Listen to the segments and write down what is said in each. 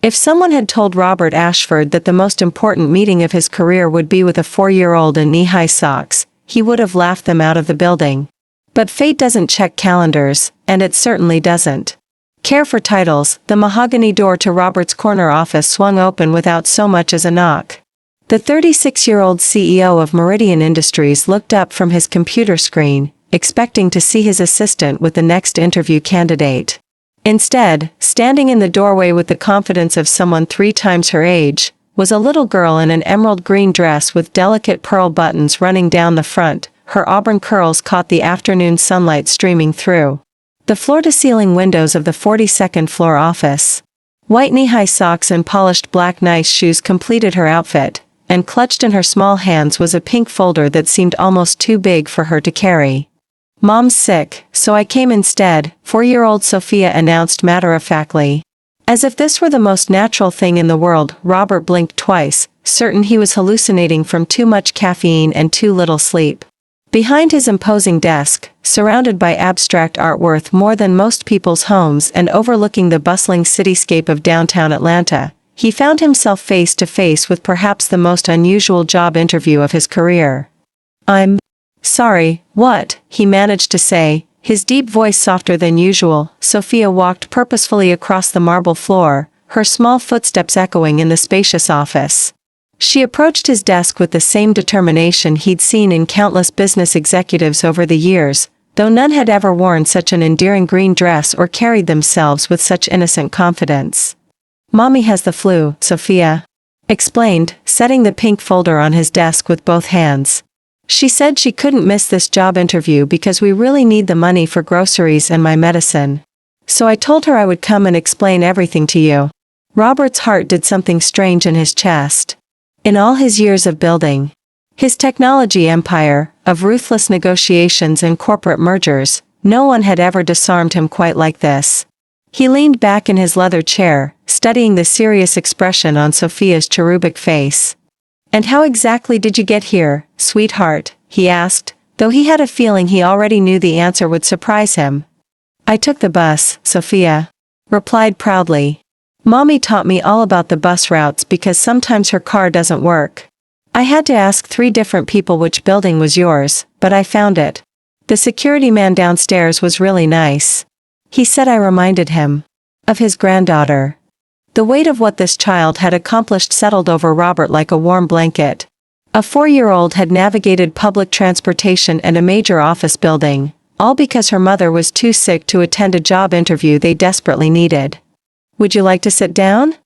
If someone had told Robert Ashford that the most important meeting of his career would be with a 4-year-old in knee-high socks, he would have laughed them out of the building. But fate doesn't check calendars, and it certainly doesn't care for titles. The mahogany door to Robert's corner office swung open without so much as a knock. The 36-year-old CEO of Meridian Industries looked up from his computer screen, expecting to see his assistant with the next interview candidate. Instead, standing in the doorway with the confidence of someone 3 times her age, was a little girl in an emerald green dress with delicate pearl buttons running down the front. Her auburn curls caught the afternoon sunlight streaming through the floor-to-ceiling windows of the 42nd floor office. White knee-high socks and polished black nice shoes completed her outfit, and clutched in her small hands was a pink folder that seemed almost too big for her to carry. "Mom's sick, so I came instead," 4-year-old Sophia announced matter-of-factly. As if this were the most natural thing in the world, Robert blinked twice, certain he was hallucinating from too much caffeine and too little sleep. Behind his imposing desk, surrounded by abstract art worth more than most people's homes and overlooking the bustling cityscape of downtown Atlanta, he found himself face to face with perhaps the most unusual job interview of his career. "I'm sorry, what?" he managed to say, his deep voice softer than usual. Sophia walked purposefully across the marble floor, her small footsteps echoing in the spacious office. She approached his desk with the same determination he'd seen in countless business executives over the years, though none had ever worn such an endearing green dress or carried themselves with such innocent confidence. "Mommy has the flu," Sophia explained, setting the pink folder on his desk with both hands. "She said she couldn't miss this job interview because we really need the money for groceries and my medicine. So I told her I would come and explain everything to you." Robert's heart did something strange in his chest. In all his years of building his technology empire, of ruthless negotiations and corporate mergers, no one had ever disarmed him quite like this. He leaned back in his leather chair, studying the serious expression on Sophia's cherubic face. "And how exactly did you get here, sweetheart?" he asked, though he had a feeling he already knew the answer would surprise him. "I took the bus," Sophia replied proudly. "Mommy taught me all about the bus routes because sometimes her car doesn't work. I had to ask 3 different people which building was yours, but I found it. The security man downstairs was really nice," he said. I reminded him of his granddaughter. The weight of what this child had accomplished settled over Robert like a warm blanket. A 4-year-old had navigated public transportation and a major office building, all because her mother was too sick to attend a job interview they desperately needed. "Would you like to sit down?"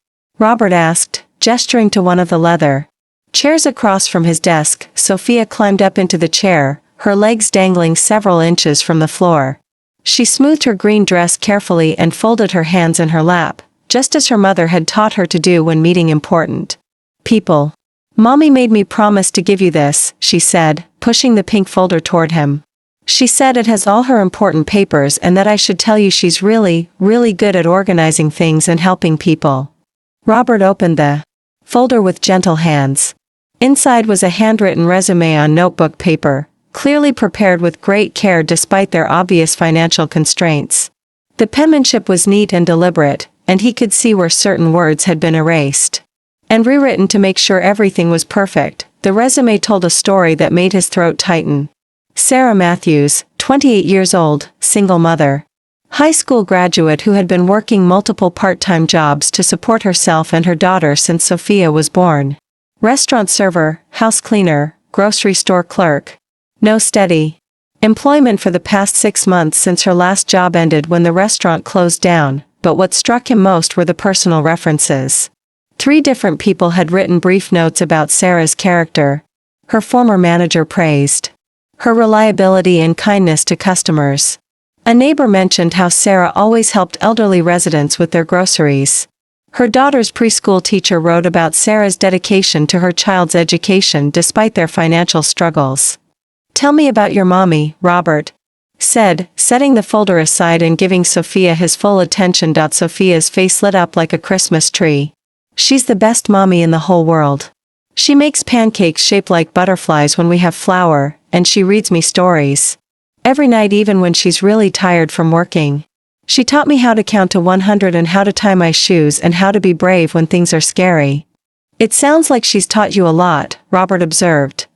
Robert asked, gesturing to one of the leather chairs across from his desk. Sophia climbed up into the chair, her legs dangling several inches from the floor. She smoothed her green dress carefully and folded her hands in her lap, just as her mother had taught her to do when meeting important people. "Mommy made me promise to give you this," she said, pushing the pink folder toward him. "She said it has all her important papers and that I should tell you she's really, really good at organizing things and helping people." Robert opened the folder with gentle hands. Inside was a handwritten resume on notebook paper, clearly prepared with great care despite their obvious financial constraints. The penmanship was neat and deliberate, and he could see where certain words had been erased and rewritten to make sure everything was perfect. The resume told a story that made his throat tighten. Sarah Matthews, 28 years old, single mother. High school graduate who had been working multiple part-time jobs to support herself and her daughter since Sophia was born. Restaurant server, house cleaner, grocery store clerk. No steady employment for the past 6 months since her last job ended when the restaurant closed down, but what struck him most were the personal references. 3 different people had written brief notes about Sarah's character. Her former manager praised her reliability and kindness to customers. A neighbor mentioned how Sarah always helped elderly residents with their groceries. Her daughter's preschool teacher wrote about Sarah's dedication to her child's education despite their financial struggles. "Tell me about your mommy," Robert said, setting the folder aside and giving Sophia his full attention. Sophia's face lit up like a Christmas tree. "She's the best mommy in the whole world. She makes pancakes shaped like butterflies when we have flour, and she reads me stories every night even when she's really tired from working." She taught me how to count to 100 and how to tie my shoes and how to be brave when things are scary. It sounds like she's taught you a lot, Robert observed.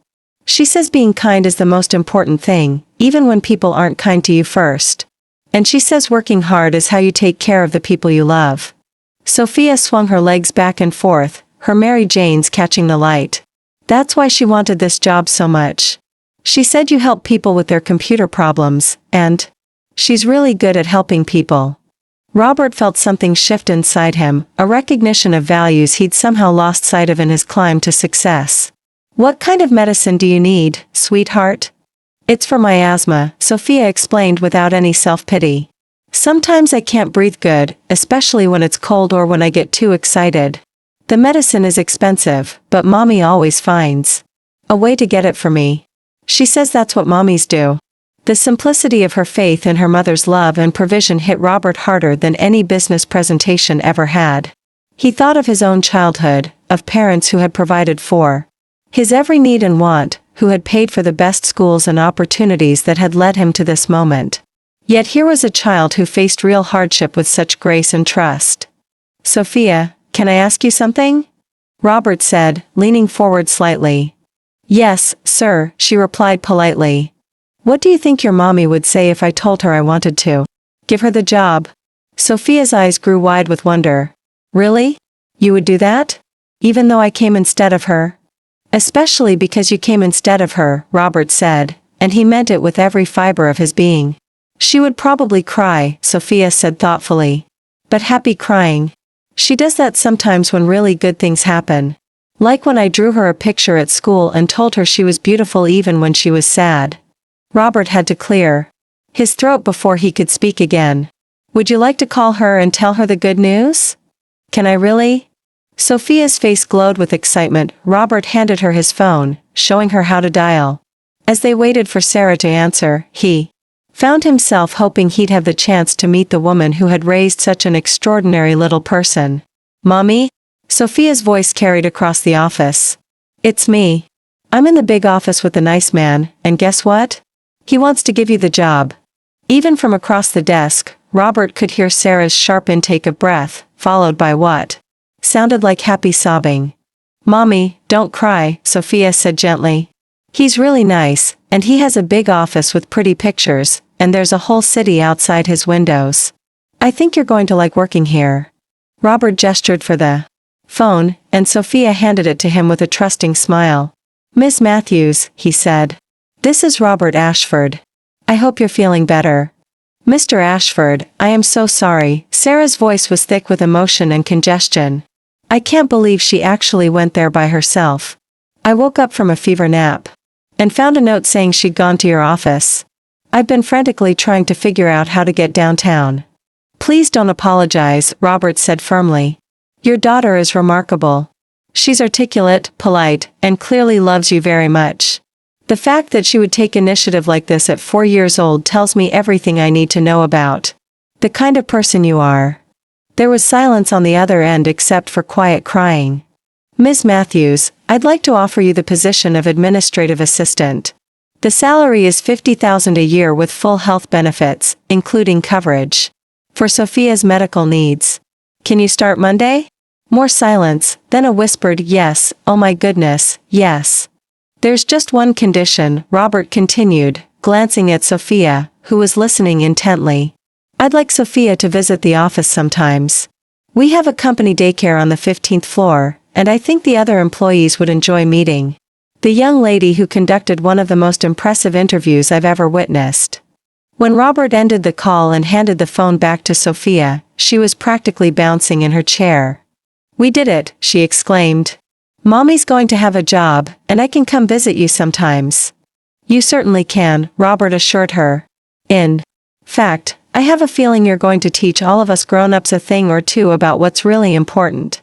She says being kind is the most important thing, even when people aren't kind to you first. And she says working hard is how you take care of the people you love. Sophia swung her legs back and forth, her Mary Jane's catching the light. That's why she wanted this job so much. She said you help people with their computer problems, and she's really good at helping people. Robert felt something shift inside him, a recognition of values he'd somehow lost sight of in his climb to success. What kind of medicine do you need, sweetheart? It's for my asthma, Sophia explained without any self-pity. Sometimes I can't breathe good, especially when it's cold or when I get too excited. The medicine is expensive, but Mommy always finds a way to get it for me. She says that's what mommies do. The simplicity of her faith in her mother's love and provision hit Robert harder than any business presentation ever had. He thought of his own childhood, of parents who had provided for his every need and want, who had paid for the best schools and opportunities that had led him to this moment. Yet here was a child who faced real hardship with such grace and trust. Sophia, can I ask you something? Robert said, leaning forward slightly. Yes, sir, she replied politely. What do you think your mommy would say if I told her I wanted to give her the job? Sophia's eyes grew wide with wonder. Really? You would do that? Even though I came instead of her? Especially because you came instead of her, Robert said, and he meant it with every fiber of his being. She would probably cry, Sophia said thoughtfully. But happy crying. She does that sometimes when really good things happen. Like when I drew her a picture at school and told her she was beautiful even when she was sad. Robert had to clear his throat before he could speak again. Would you like to call her and tell her the good news? Can I really? Sophia's face glowed with excitement. Robert handed her his phone, showing her how to dial. As they waited for Sarah to answer, he found himself hoping he'd have the chance to meet the woman who had raised such an extraordinary little person. Mommy? Sophia's voice carried across the office. It's me. I'm in the big office with the nice man, and guess what? He wants to give you the job. Even from across the desk, Robert could hear Sarah's sharp intake of breath, followed by what sounded like happy sobbing. Mommy, don't cry, Sophia said gently. He's really nice, and he has a big office with pretty pictures, and there's a whole city outside his windows. I think you're going to like working here. Robert gestured for the phone, and Sophia handed it to him with a trusting smile. Miss Matthews, he said. This is Robert Ashford. I hope you're feeling better. Mr. Ashford, I am so sorry. Sarah's voice was thick with emotion and congestion. I can't believe she actually went there by herself. I woke up from a fever nap and found a note saying she'd gone to your office. I've been frantically trying to figure out how to get downtown. Please don't apologize, Robert said firmly. Your daughter is remarkable. She's articulate, polite, and clearly loves you very much. The fact that she would take initiative like this at 4 years old tells me everything I need to know about the kind of person you are. There was silence on the other end except for quiet crying. Ms. Matthews, I'd like to offer you the position of administrative assistant. The salary is $50,000 a year with full health benefits, including coverage for Sophia's medical needs. Can you start Monday? More silence, then a whispered yes. Oh my goodness, yes. There's just one condition, Robert continued, glancing at Sophia, who was listening intently. I'd like Sophia to visit the office sometimes. We have a company daycare on the 15th floor, and I think the other employees would enjoy meeting the young lady who conducted one of the most impressive interviews I've ever witnessed. When Robert ended the call and handed the phone back to Sophia, she was practically bouncing in her chair. We did it, she exclaimed. Mommy's going to have a job, and I can come visit you sometimes. You certainly can, Robert assured her. In fact, I have a feeling you're going to teach all of us grown-ups a thing or two about what's really important.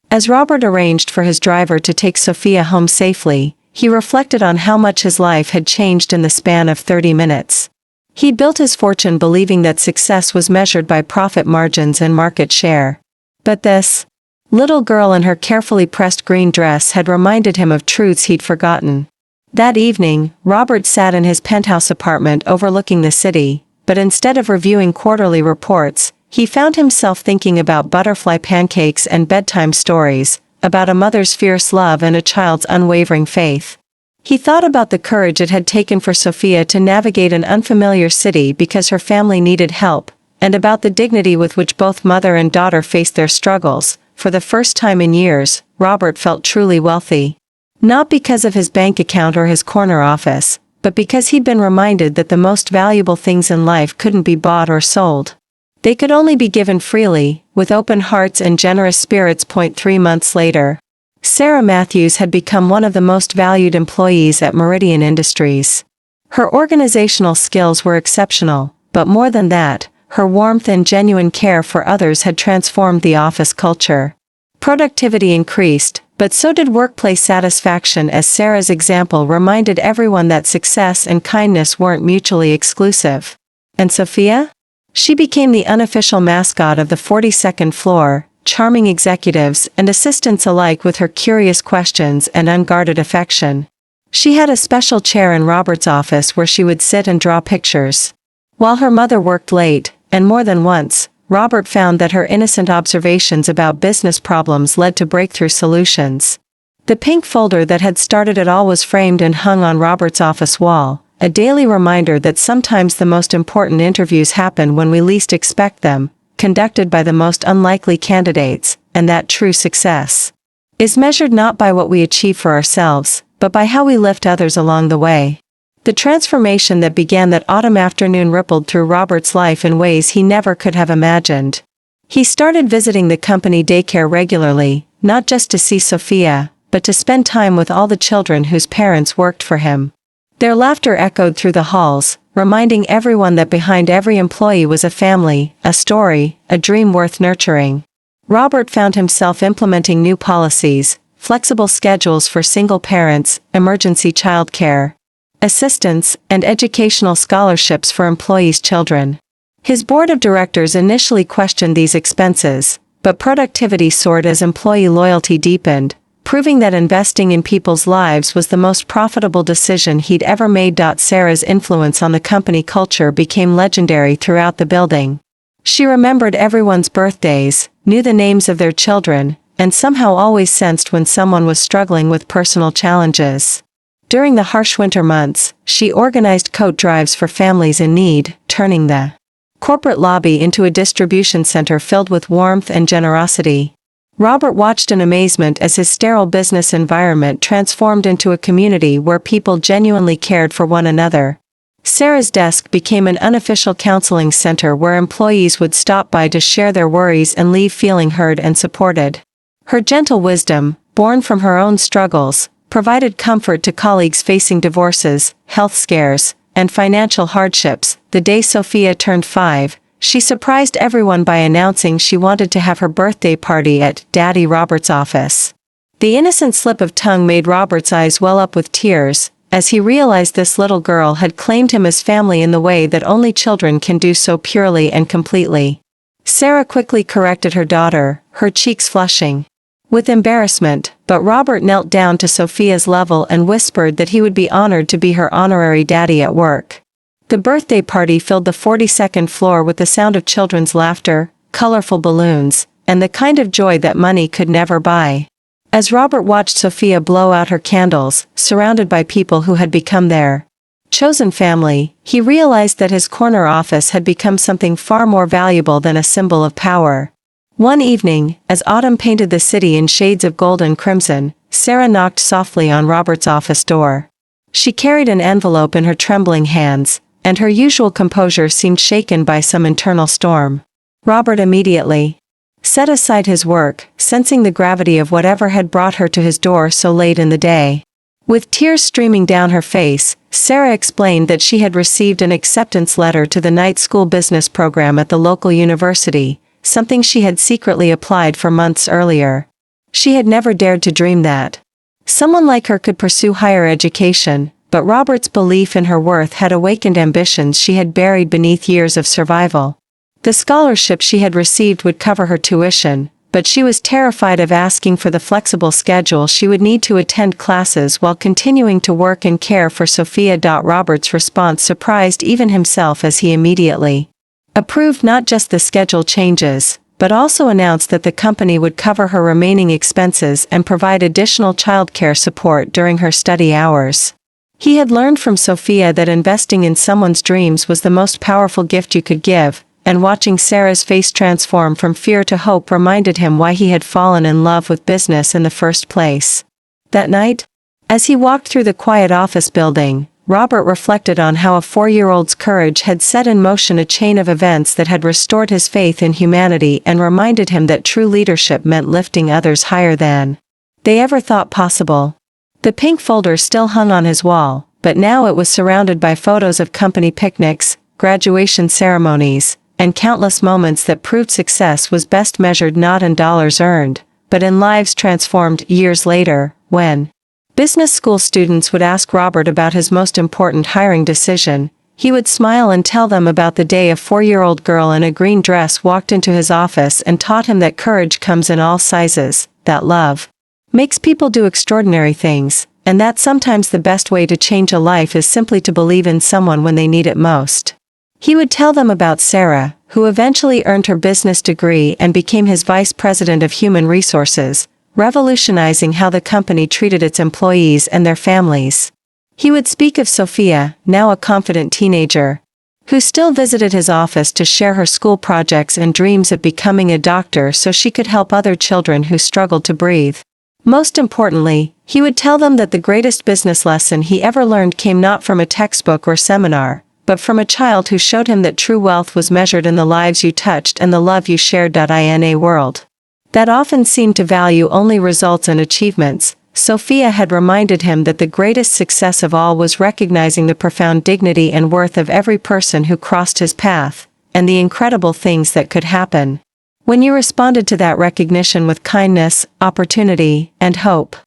As Robert arranged for his driver to take Sophia home safely, he reflected on how much his life had changed in the span of 30 minutes. He'd built his fortune believing that success was measured by profit margins and market share. But this little girl in her carefully pressed green dress had reminded him of truths he'd forgotten. That evening, Robert sat in his penthouse apartment overlooking the city, but instead of reviewing quarterly reports, he found himself thinking about butterfly pancakes and bedtime stories, about a mother's fierce love and a child's unwavering faith. He thought about the courage it had taken for Sophia to navigate an unfamiliar city because her family needed help, and about the dignity with which both mother and daughter faced their struggles. For the first time in years, Robert felt truly wealthy. Not because of his bank account or his corner office, but because he'd been reminded that the most valuable things in life couldn't be bought or sold. They could only be given freely, with open hearts and generous spirits. 3 months later, Sarah Matthews had become one of the most valued employees at Meridian Industries. Her organizational skills were exceptional, but more than that, her warmth and genuine care for others had transformed the office culture. Productivity increased, but so did workplace satisfaction, as Sarah's example reminded everyone that success and kindness weren't mutually exclusive. And Sophia? She became the unofficial mascot of the 42nd floor, charming executives and assistants alike with her curious questions and unguarded affection. She had a special chair in Robert's office where she would sit and draw pictures. While her mother worked late, and more than once, Robert found that her innocent observations about business problems led to breakthrough solutions. The pink folder that had started it all was framed and hung on Robert's office wall, a daily reminder that sometimes the most important interviews happen when we least expect them, conducted by the most unlikely candidates, and that true success is measured not by what we achieve for ourselves, but by how we lift others along the way. The transformation that began that autumn afternoon rippled through Robert's life in ways he never could have imagined. He started visiting the company daycare regularly, not just to see Sophia, but to spend time with all the children whose parents worked for him. Their laughter echoed through the halls, reminding everyone that behind every employee was a family, a story, a dream worth nurturing. Robert found himself implementing new policies, flexible schedules for single parents, emergency childcare, assistance, and educational scholarships for employees' children. His board of directors initially questioned these expenses, but productivity soared as employee loyalty deepened, proving that investing in people's lives was the most profitable decision he'd ever made. Sarah's influence on the company culture became legendary throughout the building. She remembered everyone's birthdays, knew the names of their children, and somehow always sensed when someone was struggling with personal challenges. During the harsh winter months, she organized coat drives for families in need, turning the corporate lobby into a distribution center filled with warmth and generosity. Robert watched in amazement as his sterile business environment transformed into a community where people genuinely cared for one another. Sarah's desk became an unofficial counseling center where employees would stop by to share their worries and leave feeling heard and supported. Her gentle wisdom, born from her own struggles, provided comfort to colleagues facing divorces, health scares, and financial hardships. The day Sophia turned 5, she surprised everyone by announcing she wanted to have her birthday party at Daddy Robert's office. The innocent slip of tongue made Robert's eyes well up with tears, as he realized this little girl had claimed him as family in the way that only children can do, so purely and completely. Sarah quickly corrected her daughter, her cheeks flushing with embarrassment, but Robert knelt down to Sophia's level and whispered that he would be honored to be her honorary daddy at work. The birthday party filled the 42nd floor with the sound of children's laughter, colorful balloons, and the kind of joy that money could never buy. As Robert watched Sophia blow out her candles, surrounded by people who had become their chosen family, he realized that his corner office had become something far more valuable than a symbol of power. One evening, as autumn painted the city in shades of gold and crimson, Sarah knocked softly on Robert's office door. She carried an envelope in her trembling hands, and her usual composure seemed shaken by some internal storm. Robert immediately set aside his work, sensing the gravity of whatever had brought her to his door so late in the day. With tears streaming down her face, Sarah explained that she had received an acceptance letter to the night school business program at the local university, something she had secretly applied for months earlier. She had never dared to dream that someone like her could pursue higher education, but Robert's belief in her worth had awakened ambitions she had buried beneath years of survival. The scholarship she had received would cover her tuition, but she was terrified of asking for the flexible schedule she would need to attend classes while continuing to work and care for Sophia. Robert's response surprised even himself as he immediately approved not just the schedule changes, but also announced that the company would cover her remaining expenses and provide additional childcare support during her study hours. He had learned from Sophia that investing in someone's dreams was the most powerful gift you could give, and watching Sarah's face transform from fear to hope reminded him why he had fallen in love with business in the first place. That night, as he walked through the quiet office building, Robert reflected on how a 4-year-old's courage had set in motion a chain of events that had restored his faith in humanity and reminded him that true leadership meant lifting others higher than they ever thought possible. The pink folder still hung on his wall, but now it was surrounded by photos of company picnics, graduation ceremonies, and countless moments that proved success was best measured not in dollars earned, but in lives transformed. Years later, when business school students would ask Robert about his most important hiring decision, he would smile and tell them about the day a 4-year-old girl in a green dress walked into his office and taught him that courage comes in all sizes, that love makes people do extraordinary things, and that sometimes the best way to change a life is simply to believe in someone when they need it most. He would tell them about Sarah, who eventually earned her business degree and became his vice president of human resources, revolutionizing how the company treated its employees and their families. He would speak of Sophia, now a confident teenager, who still visited his office to share her school projects and dreams of becoming a doctor so she could help other children who struggled to breathe. Most importantly, he would tell them that the greatest business lesson he ever learned came not from a textbook or seminar, but from a child who showed him that true wealth was measured in the lives you touched and the love you shared. In a world that often seemed to value only results and achievements, Sophia had reminded him that the greatest success of all was recognizing the profound dignity and worth of every person who crossed his path, and the incredible things that could happen when you responded to that recognition with kindness, opportunity, and hope.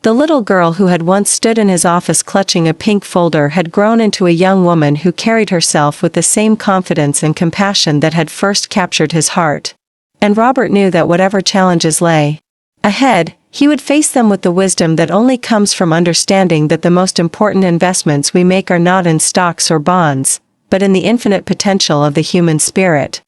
The little girl who had once stood in his office clutching a pink folder had grown into a young woman who carried herself with the same confidence and compassion that had first captured his heart. And Robert knew that whatever challenges lay ahead, he would face them with the wisdom that only comes from understanding that the most important investments we make are not in stocks or bonds, but in the infinite potential of the human spirit.